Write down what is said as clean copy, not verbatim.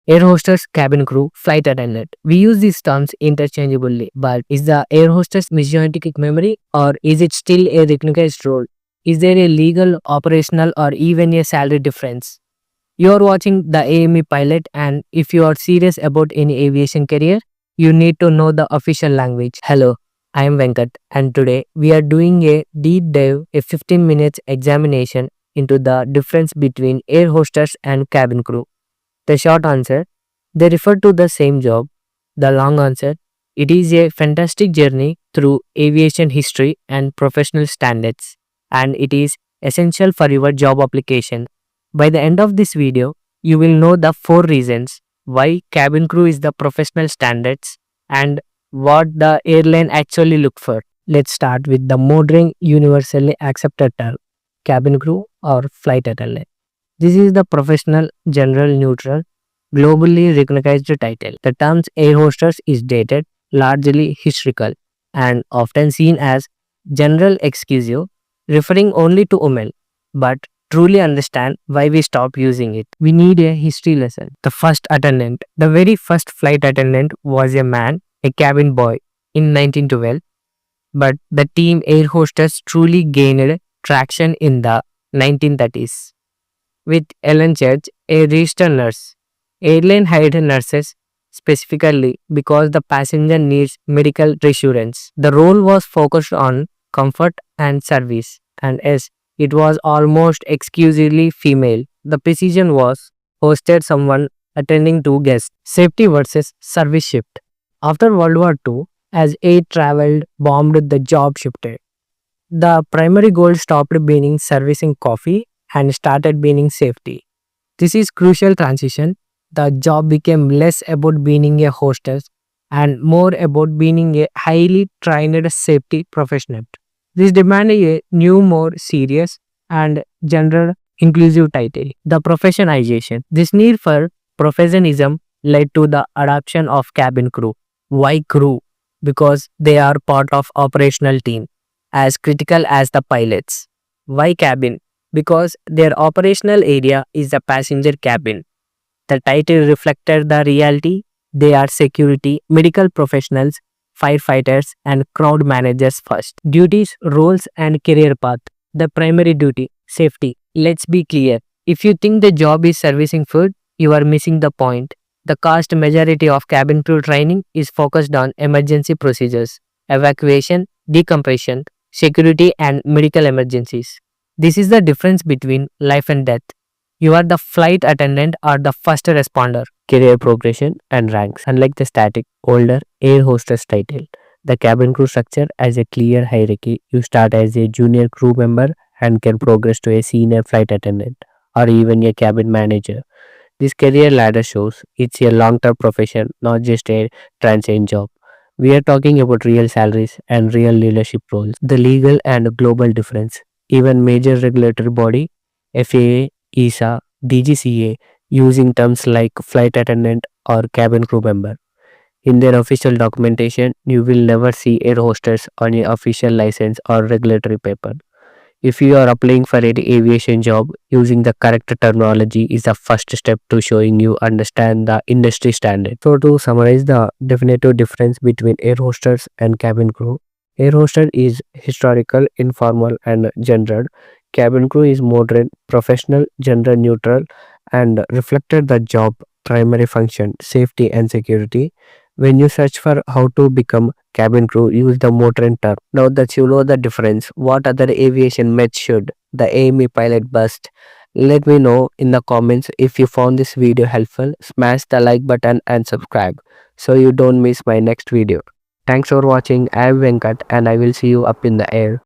Air hostess, cabin crew, flight attendant. We use these terms interchangeably, but is the air hostess mission memory or is it still a recognized role? Is there a legal, operational, or even a salary difference? You are watching the AME Pilot, and if you are serious about any aviation career, you need to know the official language. Hello, I am Venkat, and today we are doing a deep dive, a 15 minutes examination into the difference between air hostess and cabin crew. The short answer, they refer to the same job. The long answer, it is a fantastic journey through aviation history and professional standards, and it is essential for your job application. By the end of this video, you will know the 4 reasons why cabin crew is the professional standards and what the airline actually look for. Let's start with the modern universally accepted term, cabin crew or flight attendant. This is the professional, general, neutral, globally recognized title. The term air hostess is dated, largely historical, and often seen as general exclusive, referring only to women. But truly understand why we stop using it, we need a history lesson. The first attendant, the very first flight attendant was a man, a cabin boy in 1912, but the team air hostess truly gained traction in the 1930s. With Ellen Church, a registered nurse, airline hired nurses specifically because the passenger needs medical reassurance. The role was focused on comfort and service, and as it was almost exclusively female. The precision was hosted someone attending to guests. Safety versus service shift. After World War II, as aid traveled, bombed, the job shifted. The primary goal stopped being servicing coffee and started being safety. This is crucial transition. The job became less about being a hostess and more about being a highly trained safety professional. This demanded a new, more serious and general inclusive title, the professionalization. This need for professionalism led to the adoption of cabin crew. Why crew? Because they are part of operational team, as critical as the pilots. Why cabin? Because their operational area is the passenger cabin. The title reflected the reality. They are security, medical professionals, firefighters, and crowd managers first. Duties, roles, and career path. The primary duty, safety. Let's be clear. If you think the job is servicing food, you are missing the point. The vast majority of cabin crew training is focused on emergency procedures, evacuation, decompression, security, and medical emergencies. This is the difference between life and death. You are the flight attendant or the first responder. Career progression and ranks. Unlike the static, older air hostess title, the cabin crew structure has a clear hierarchy. You start as a junior crew member and can progress to a senior flight attendant or even a cabin manager. This career ladder shows it's a long-term profession, not just a transient job. We are talking about real salaries and real leadership roles. The legal and global difference. Even major regulatory body, FAA, ESA, DGCA, using terms like flight attendant or cabin crew member. In their official documentation, you will never see air hostess on your official license or regulatory paper. If you are applying for an aviation job, using the correct terminology is the first step to showing you understand the industry standard. So to summarize the definitive difference between air hostess and cabin crew, air hostess is historical, informal, and gendered. Cabin crew is modern, professional, gender neutral, and reflected the job primary function, safety and security. When you search for how to become cabin crew, use the modern term. Now that you know the difference, what other aviation myths should the AME pilot bust? Let me know in the comments. If you found this video helpful, smash the like button and subscribe so you don't miss my next video. Thanks for watching. I am Venkat and I will see you up in the air.